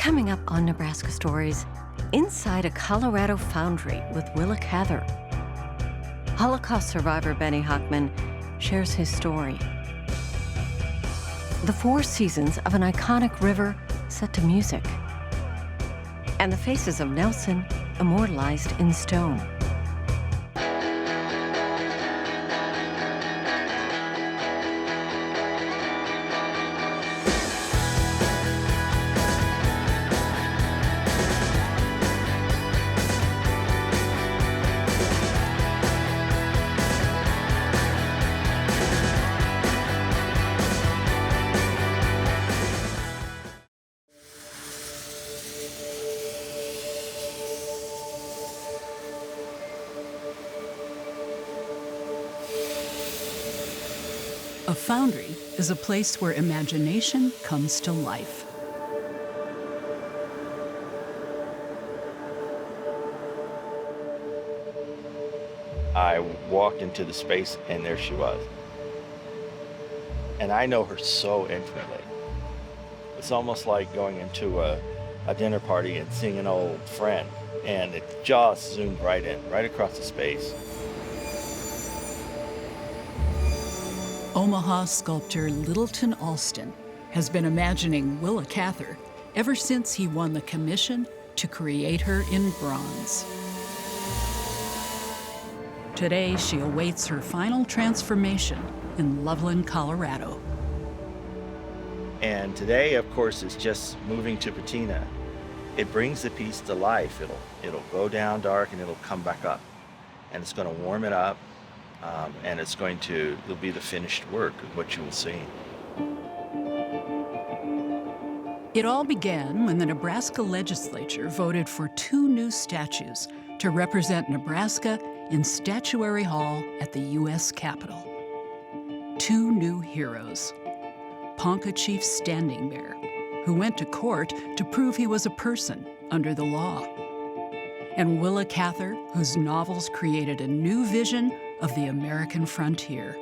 Coming up on Nebraska Stories, inside a Colorado foundry with Willa Cather. Holocaust survivor Benny Hochman shares his story. The four seasons of an iconic river set to music. And the faces of Nelson immortalized in stone. A foundry is a place where imagination comes to life. I walked into the space and there she was. And I know her so intimately. It's almost like going into a dinner party and seeing an old friend, and it just zoomed right in, right across the space. Omaha sculptor Littleton Alston has been imagining Willa Cather ever since he won the commission to create her in bronze. Today, she awaits her final transformation in Loveland, Colorado. And today, of course, is just moving to patina. It brings the piece to life. It'll go down dark and it'll come back up. And it's going to warm it up. And it'll be the finished work of what you will see. It all began when the Nebraska legislature voted for two new statues to represent Nebraska in Statuary Hall at the U.S. Capitol. Two new heroes. Ponca Chief Standing Bear, who went to court to prove he was a person under the law. And Willa Cather, whose novels created a new vision of the American frontier.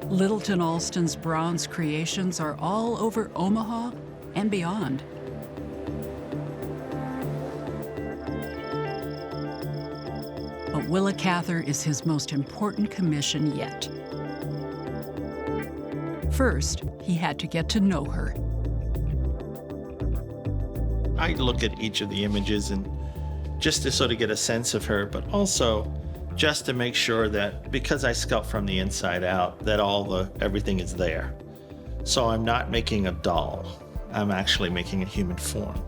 Littleton Alston's bronze creations are all over Omaha and beyond. But Willa Cather is his most important commission yet. First, he had to get to know her. I look at each of the images and just to sort of get a sense of her, but also just to make sure that because I sculpt from the inside out, that everything is there. So I'm not making a doll. I'm actually making a human form.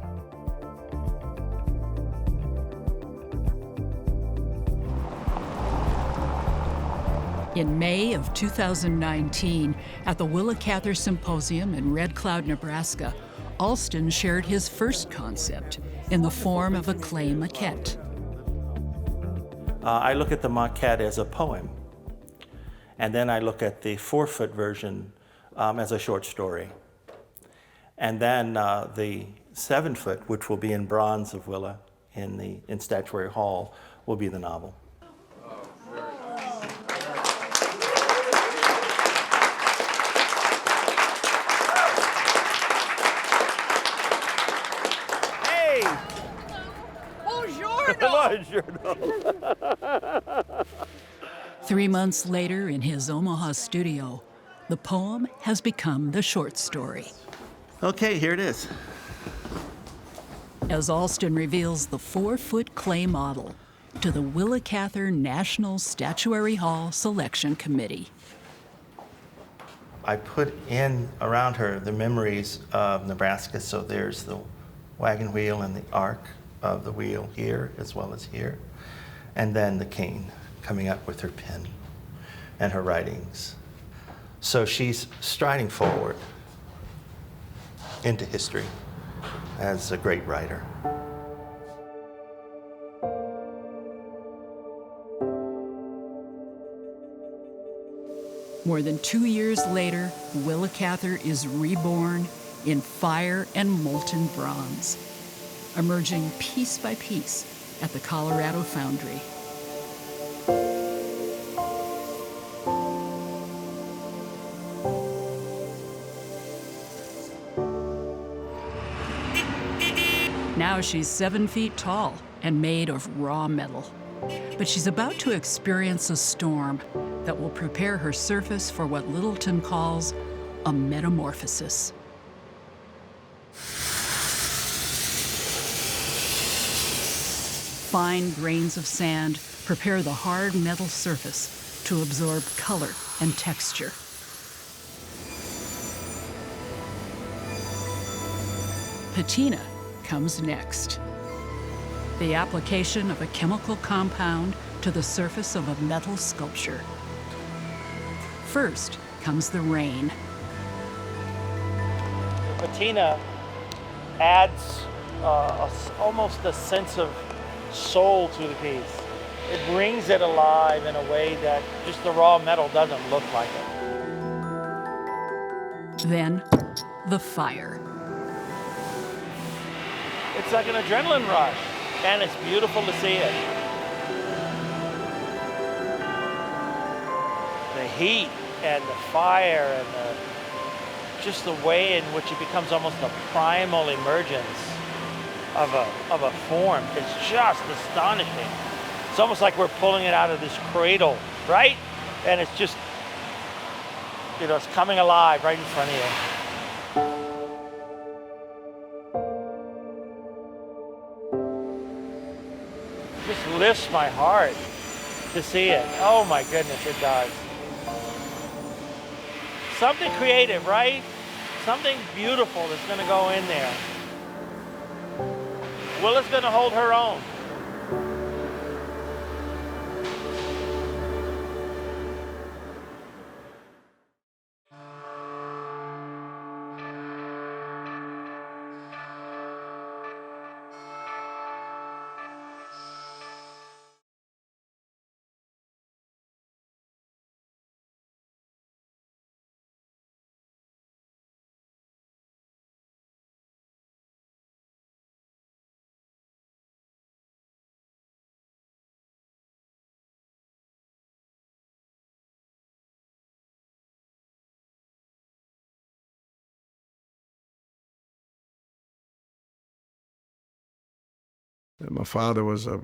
In May of 2019, at the Willa Cather Symposium in Red Cloud, Nebraska, Alston shared his first concept in the form of a clay maquette. I look at the maquette as a poem, and then I look at the 4-foot version as a short story. And then the 7-foot, which will be in bronze of Willa in Statuary Hall, will be the novel. Buongiorno. 3 months later, in his Omaha studio, the poem has become the short story. Okay, here it is. As Alston reveals the 4-foot clay model to the Willa Cather National Statuary Hall Selection Committee. I put in around her the memories of Nebraska, so there's the wagon wheel and the arc of the wheel here as well as here, and then the cane coming up with her pen and her writings. So she's striding forward into history as a great writer. More than 2 years later, Willa Cather is reborn in fire and molten bronze, emerging piece by piece at the Colorado Foundry. now she's 7 feet tall and made of raw metal. But she's about to experience a storm that will prepare her surface for what Littleton calls a metamorphosis. Fine grains of sand prepare the hard metal surface to absorb color and texture. Patina comes next. The application of a chemical compound to the surface of a metal sculpture. First comes the rain. Patina adds almost a sense of soul to the piece. It brings it alive in a way that just the raw metal doesn't look like it. Then, the fire. It's like an adrenaline rush, and it's beautiful to see it. The heat and the fire and just the way in which it becomes almost a primal emergence of a form. It's just astonishing. It's almost like we're pulling it out of this cradle, right? And it's just, it's coming alive right in front of you. Just lifts my heart to see it. Oh my goodness, it does. Something creative, right? Something beautiful that's gonna go in there. Willa's gonna hold her own. My father was a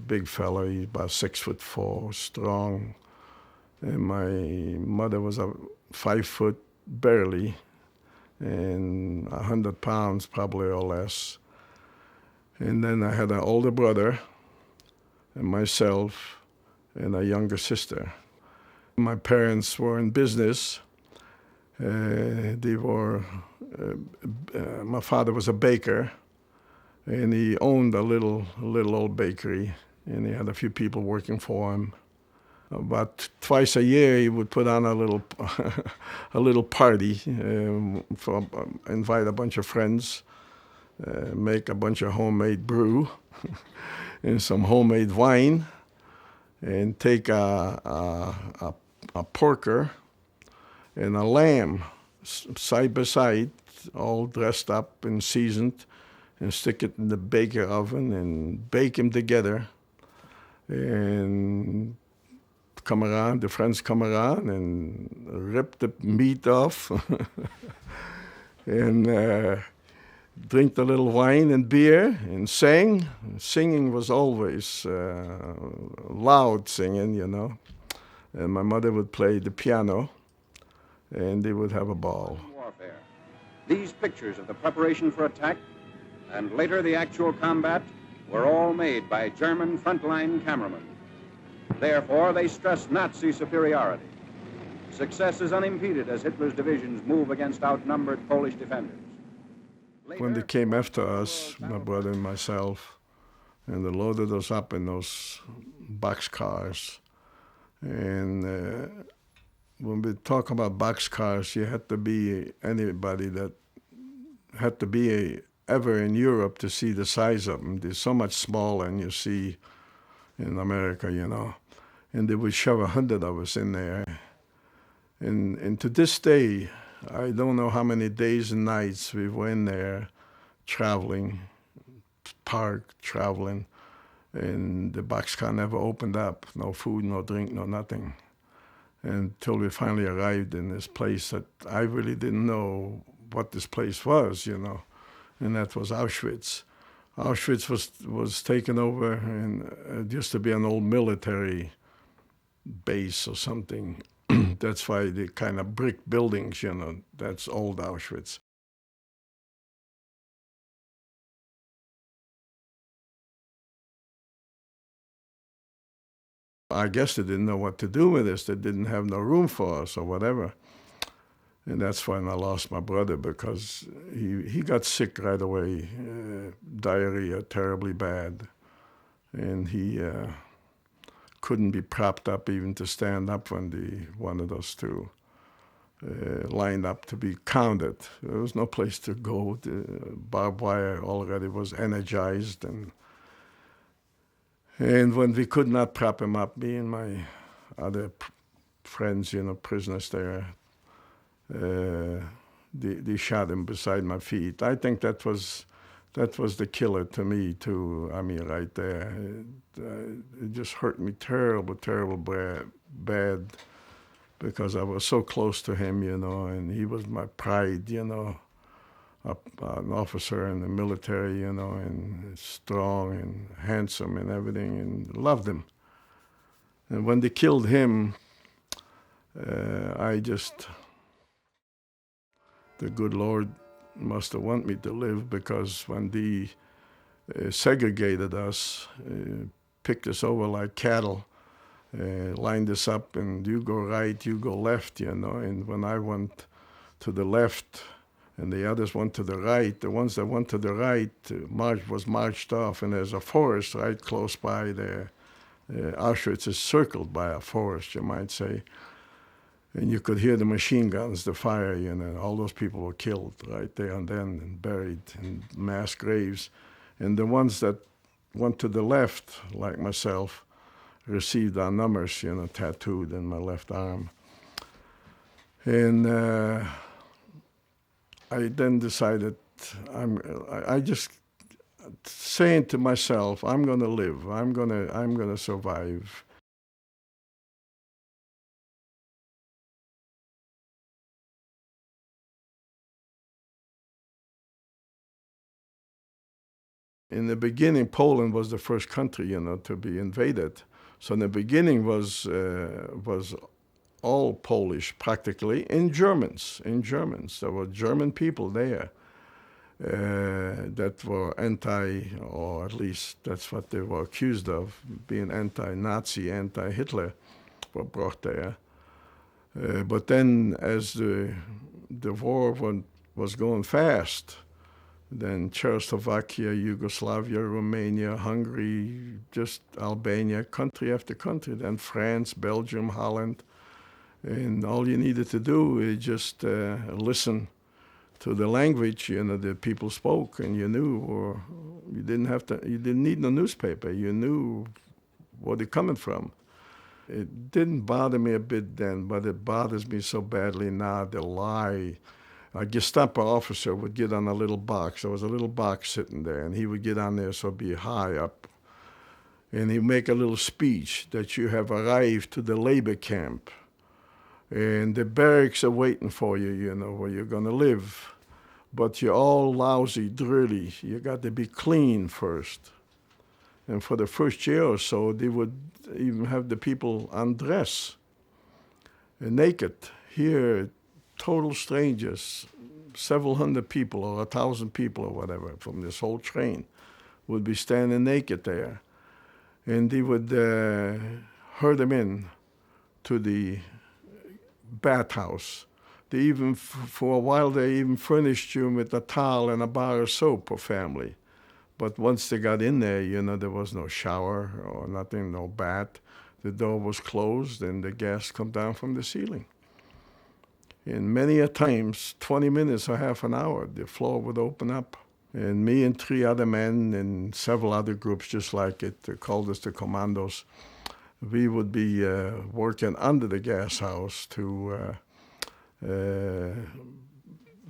big fellow. He's about 6'4", strong. And my mother was a 5 foot barely, and 100 pounds probably or less. And then I had an older brother, and myself, and a younger sister. My parents were in business. My father was a baker, and he owned a little old bakery, and he had a few people working for him. About twice a year, he would put on a little party, invite a bunch of friends, make a bunch of homemade brew, and some homemade wine, and take a porker and a lamb side by side, all dressed up and seasoned, and stick it in the baker oven and bake them together. And the friends come around and rip the meat off and drink the little wine and beer and sing. Singing was always loud singing, And my mother would play the piano, and they would have a ball. Warfare. These pictures of the preparation for attack and later the actual combat were all made by German frontline cameramen. Therefore, they stress Nazi superiority. Success is unimpeded as Hitler's divisions move against outnumbered Polish defenders. When they came after us, my brother and myself, and they loaded us up in those boxcars. And when we talk about boxcars, you had to be anybody that had to be ever in Europe to see the size of them. They're so much smaller than you see in America, And they would shove 100 of us in there. And to this day, I don't know how many days and nights we were in there traveling, and the boxcar never opened up. No food, no drink, no nothing. Until we finally arrived in this place that I really didn't know what this place was, And that was Auschwitz. Auschwitz was taken over, and it used to be an old military base or something. That's why the kind of brick buildings, that's old Auschwitz. I guess they didn't know what to do with us. They didn't have no room for us or whatever. And that's when I lost my brother, because he got sick right away, diarrhea, terribly bad. And he couldn't be propped up even to stand up when they wanted us to line up to be counted. There was no place to go. The barbed wire already was energized. And when we could not prop him up, me and my other friends, prisoners there, they shot him beside my feet. I think that was the killer to me too. I mean, right there, it just hurt me terrible bad, because I was so close to him, and he was my pride, an officer in the military, and strong and handsome and everything, and loved him. And when they killed him, the good Lord must have wanted me to live, because when they segregated us, picked us over like cattle, lined us up, and you go right, you go left, and when I went to the left and the others went to the right, the ones that went to the right was marched off, and there's a forest right close by there. Auschwitz is circled by a forest, you might say. And you could hear the machine guns, the fire, all those people were killed right there and then and buried in mass graves. And the ones that went to the left, like myself, received our numbers, tattooed in my left arm. And I then decided, I just saying to myself, I'm going to live, I'm going to survive. In the beginning, Poland was the first country, to be invaded. So in the beginning was all Polish, practically, in Germans. There were German people there that were or at least that's what they were accused of, being anti-Nazi, anti-Hitler, were brought there. But then, as the war was going fast, then Czechoslovakia, Yugoslavia, Romania, Hungary, just Albania, country after country, then France, Belgium, Holland. And all you needed to do is just listen to the language, the people spoke, and you knew, or you didn't need no newspaper. You knew where they're coming from. It didn't bother me a bit then, but it bothers me so badly now, the lie. A Gestapo officer would get on a little box. There was a little box sitting there, and he would get on there, so it'd be high up. And he'd make a little speech that you have arrived to the labor camp. And the barracks are waiting for you, where you're going to live. But you're all lousy, dirty. You got to be clean first. And for the first year or so, they would even have the people undress, naked. Here, total strangers, several hundred people or 1,000 people or whatever from this whole train would be standing naked there. And they would herd them in to the bathhouse. They even, for a while, they even furnished you with a towel and a bar of soap per family. But once they got in there, there was no shower or nothing, no bath. The door was closed and the gas come down from the ceiling. And many a times, 20 minutes or half an hour, the floor would open up. And me and 3 other men and several other groups just like it, they called us the Commandos, we would be working under the gas house to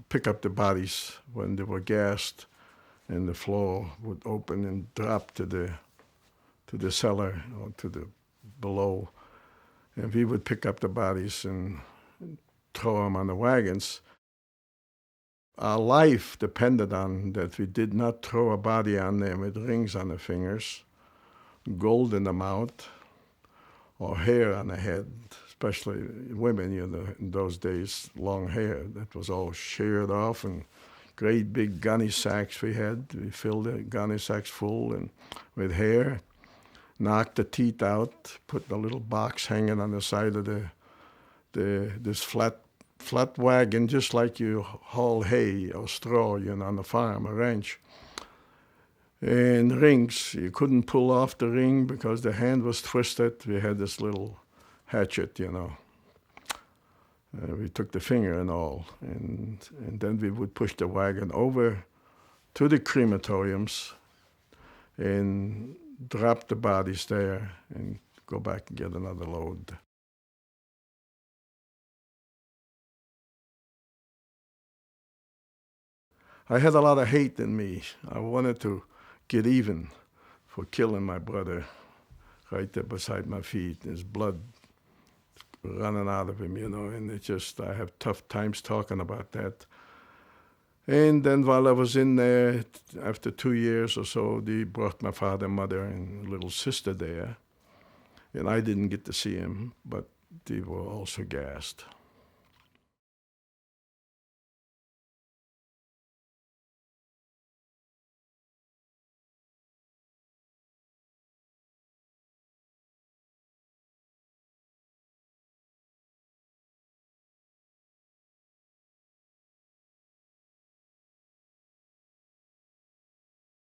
pick up the bodies when they were gassed, and the floor would open and drop to the cellar or to the below. And we would pick up the bodies and throw them on the wagons. Our life depended on that we did not throw a body on there with rings on the fingers, gold in the mouth, or hair on the head, especially women, in those days, long hair. That was all sheared off, and great big gunny sacks we had. We filled the gunny sacks full and with hair, knocked the teeth out, put a little box hanging on the side of this flat wagon, just like you haul hay or straw, on the farm, a ranch. And rings, you couldn't pull off the ring because the hand was twisted. We had this little hatchet, we took the finger and all. And then we would push the wagon over to the crematoriums and drop the bodies there and go back and get another load. I had a lot of hate in me. I wanted to get even for killing my brother right there beside my feet. His blood running out of him, and I have tough times talking about that. And then while I was in there, after 2 years or so, they brought my father, mother, and little sister there. And I didn't get to see him, but they were also gassed.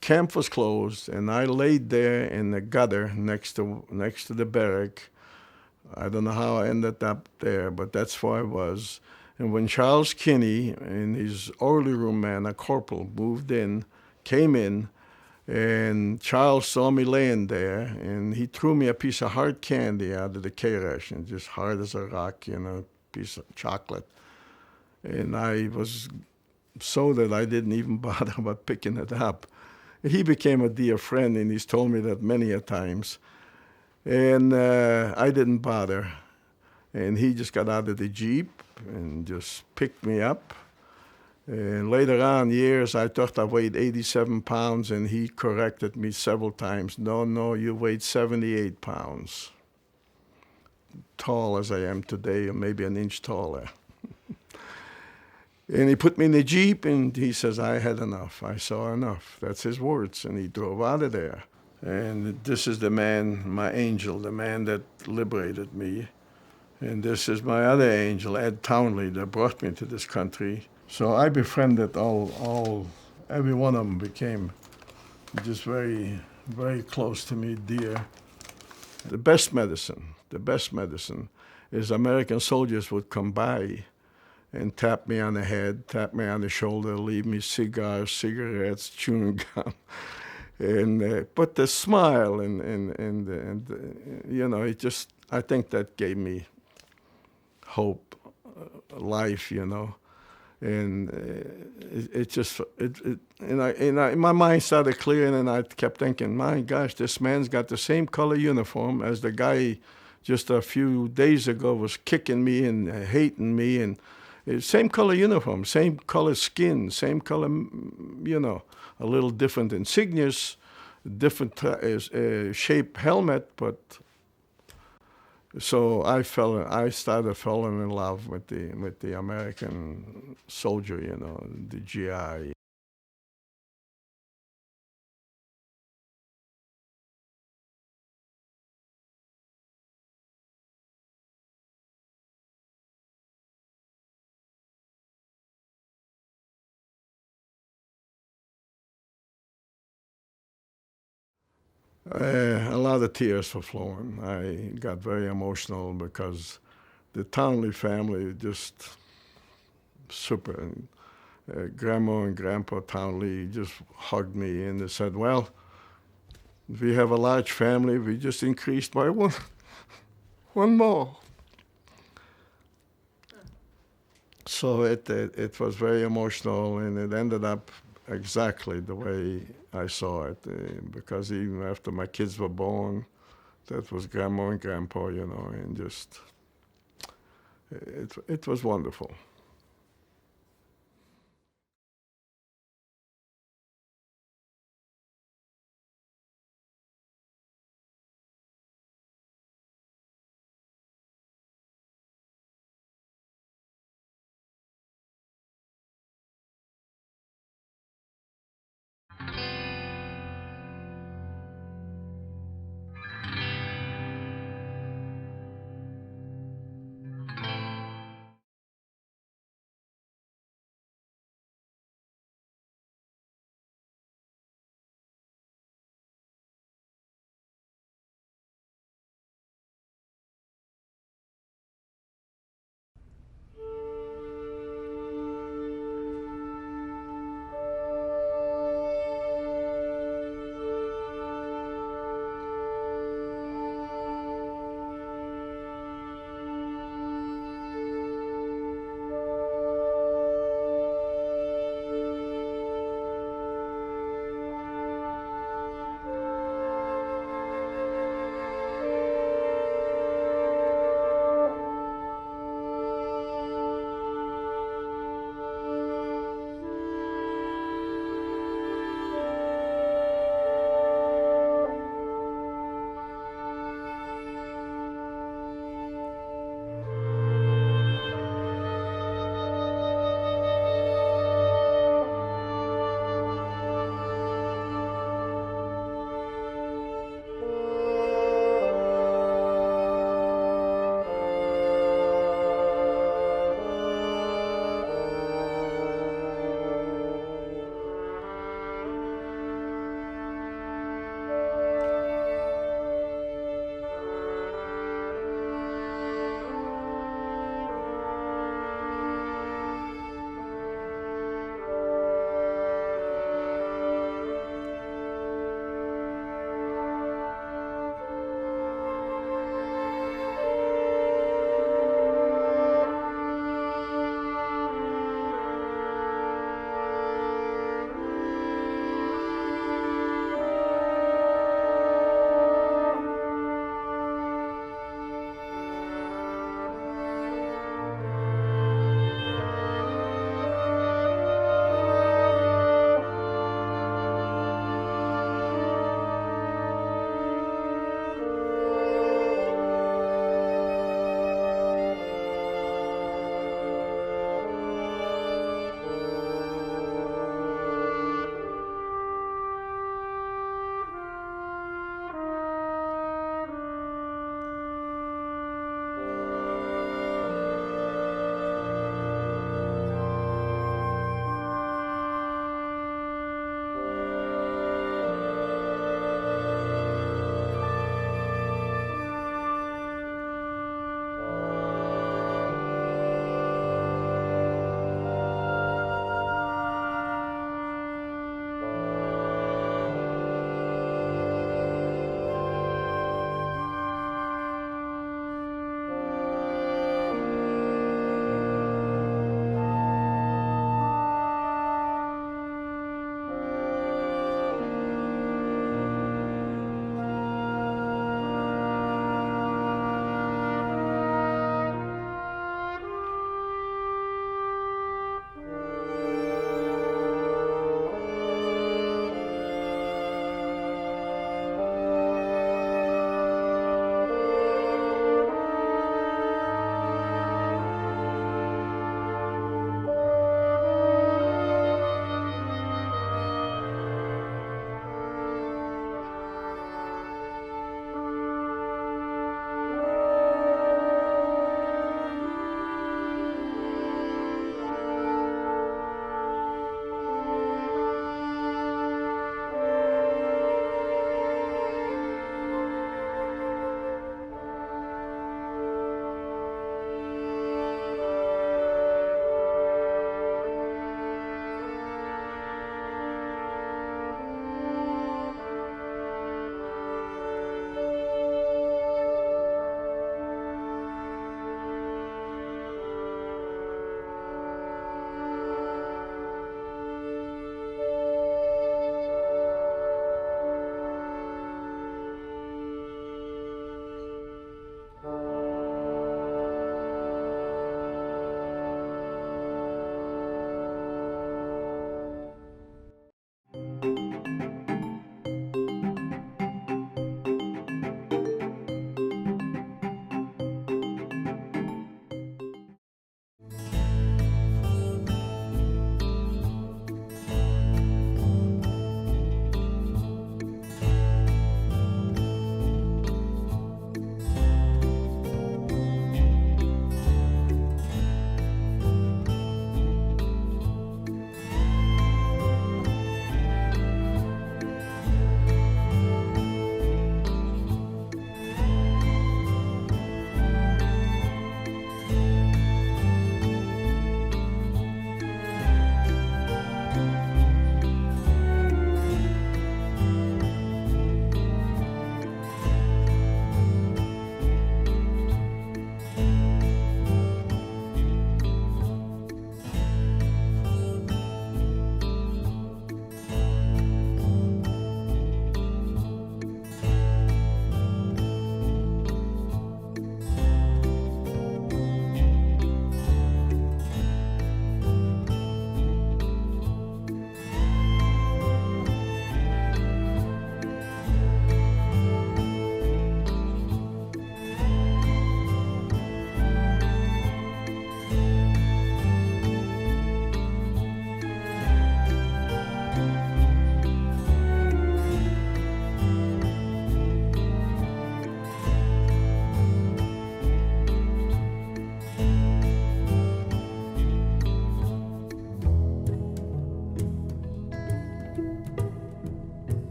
Camp was closed, and I laid there in the gutter next to the barrack. I don't know how I ended up there, but that's where I was. And when Charles Kinney and his orderly room man, a corporal, came in, and Charles saw me laying there, and he threw me a piece of hard candy out of the K ration, just hard as a rock, piece of chocolate. And I was so that I didn't even bother about picking it up. He became a dear friend, and he's told me that many a times. And I didn't bother. And he just got out of the Jeep and just picked me up. And later on, years, I thought I weighed 87 pounds, and he corrected me several times. No, you weighed 78 pounds. Tall as I am today, or maybe an inch taller. And he put me in the Jeep, and he says, I had enough. I saw enough. That's his words. And he drove out of there. And this is the man, my angel, the man that liberated me. And this is my other angel, Ed Townley, that brought me to this country. So I befriended every one of them became just very, very close to me, dear. The best medicine is American soldiers would come by and tap me on the head, tap me on the shoulder, leave me cigars, cigarettes, chewing gum, and but the smile and I think that gave me hope, life, and my mind started clearing, and I kept thinking, my gosh, this man's got the same color uniform as the guy just a few days ago was kicking me and hating me, and same color uniform, same color skin, same color, a little different insignias, different shaped helmet, but so I started falling in love with the American soldier, the GI. A lot of tears were flowing. I got very emotional because the Townley family just super. Grandma and Grandpa Townley just hugged me and they said, well, we have a large family. We just increased by one more. So it was very emotional, and it ended up exactly the way I saw it, because even after my kids were born, that was Grandma and Grandpa, and just, it was wonderful.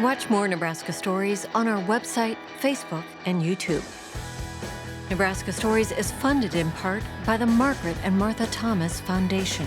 Watch more Nebraska Stories on our website, Facebook, and YouTube. Nebraska Stories is funded in part by the Margaret and Martha Thomas Foundation.